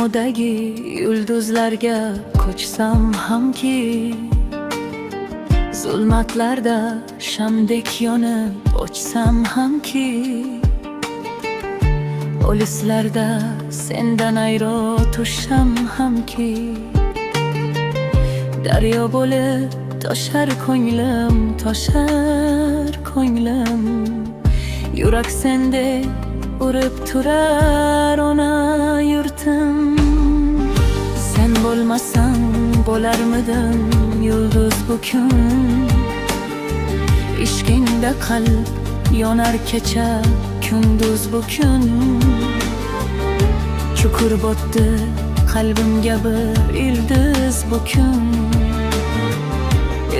samodagi yulduzlarga ko'chsam hamki, zulmatlarda shamdek yonib o'chsam hamki, olislarda sendan ayro tushsam hamki, daryo bo'lib toshar ko'nglim, toshar ko'nglim, yurak sendek urib turar ona yurtim. Sen bo'lmasang bo'larmidim yulduz bu kun, ishqingda qalb yonar kecha kunduz bu kun. Chukur botdi qalbimga bir ildiz bu kun,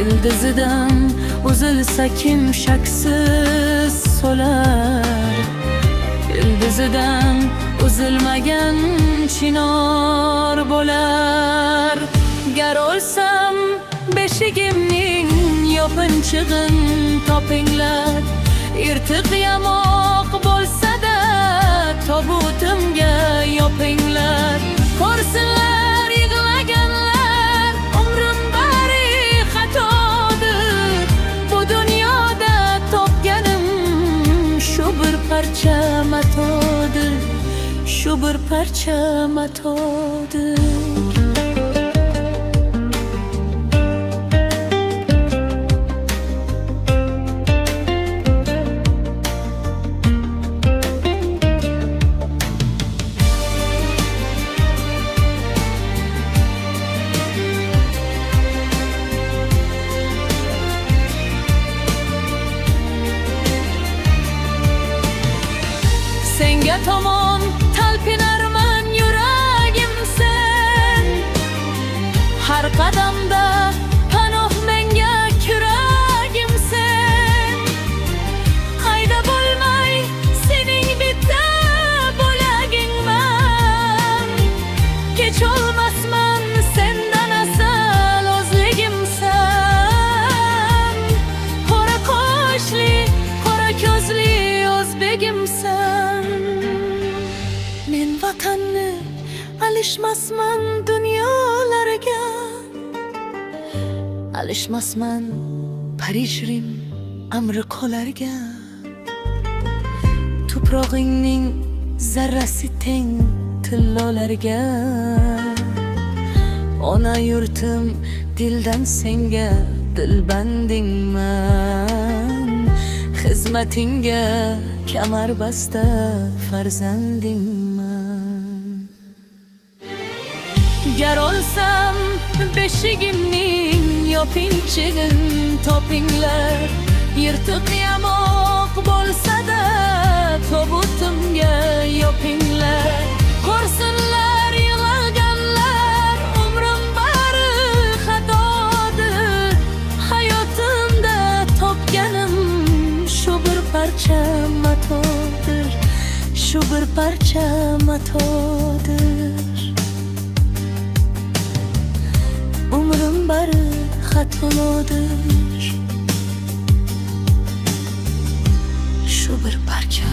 ildizidan uzilsa kim shaksiz so'lar, ildizidan uzilmagan chinor bo'lar. Gar o'lsam beshigimning yopinchig'in topinglar, yirtiq yamoq bo'lsa-da tobutimga yopinglar. Ko'rsinlar yig'laganlar umrim bari xatodir, bu dunyoda topganim shu bir parcha matodir, shu bir parcha matodir. Senga tomon talpinarman yuragim sen, har qadamda panoh menga kuragim sen. Qayda bo'lmay sening bitta bo'lagingman, kecholmasman sendan asal o'zligimsan. Qora qoshli, qora ko'zli o'zbegimsan. Men vatanni alishmasman dunyolarga, alishmasman Parij, Rim, Amriqolarga. Tuprog'ingning zarrasi teng tillolarga. Ona yurtim dildan senga dilbandingman, xizmatingga kamar basta farzandingman. Gar o'lsam beshigimning yopinchig'in topinglar, yirtiq yamoq bo'lsa-da tobutimga yopinglar. Ko'rsinlar yig'laganlar umrim bari xatodir, hayotimda topganim shu bir parcha matodir, shu bir parcha matodir. Umrim bari xatodir, shu bir parcha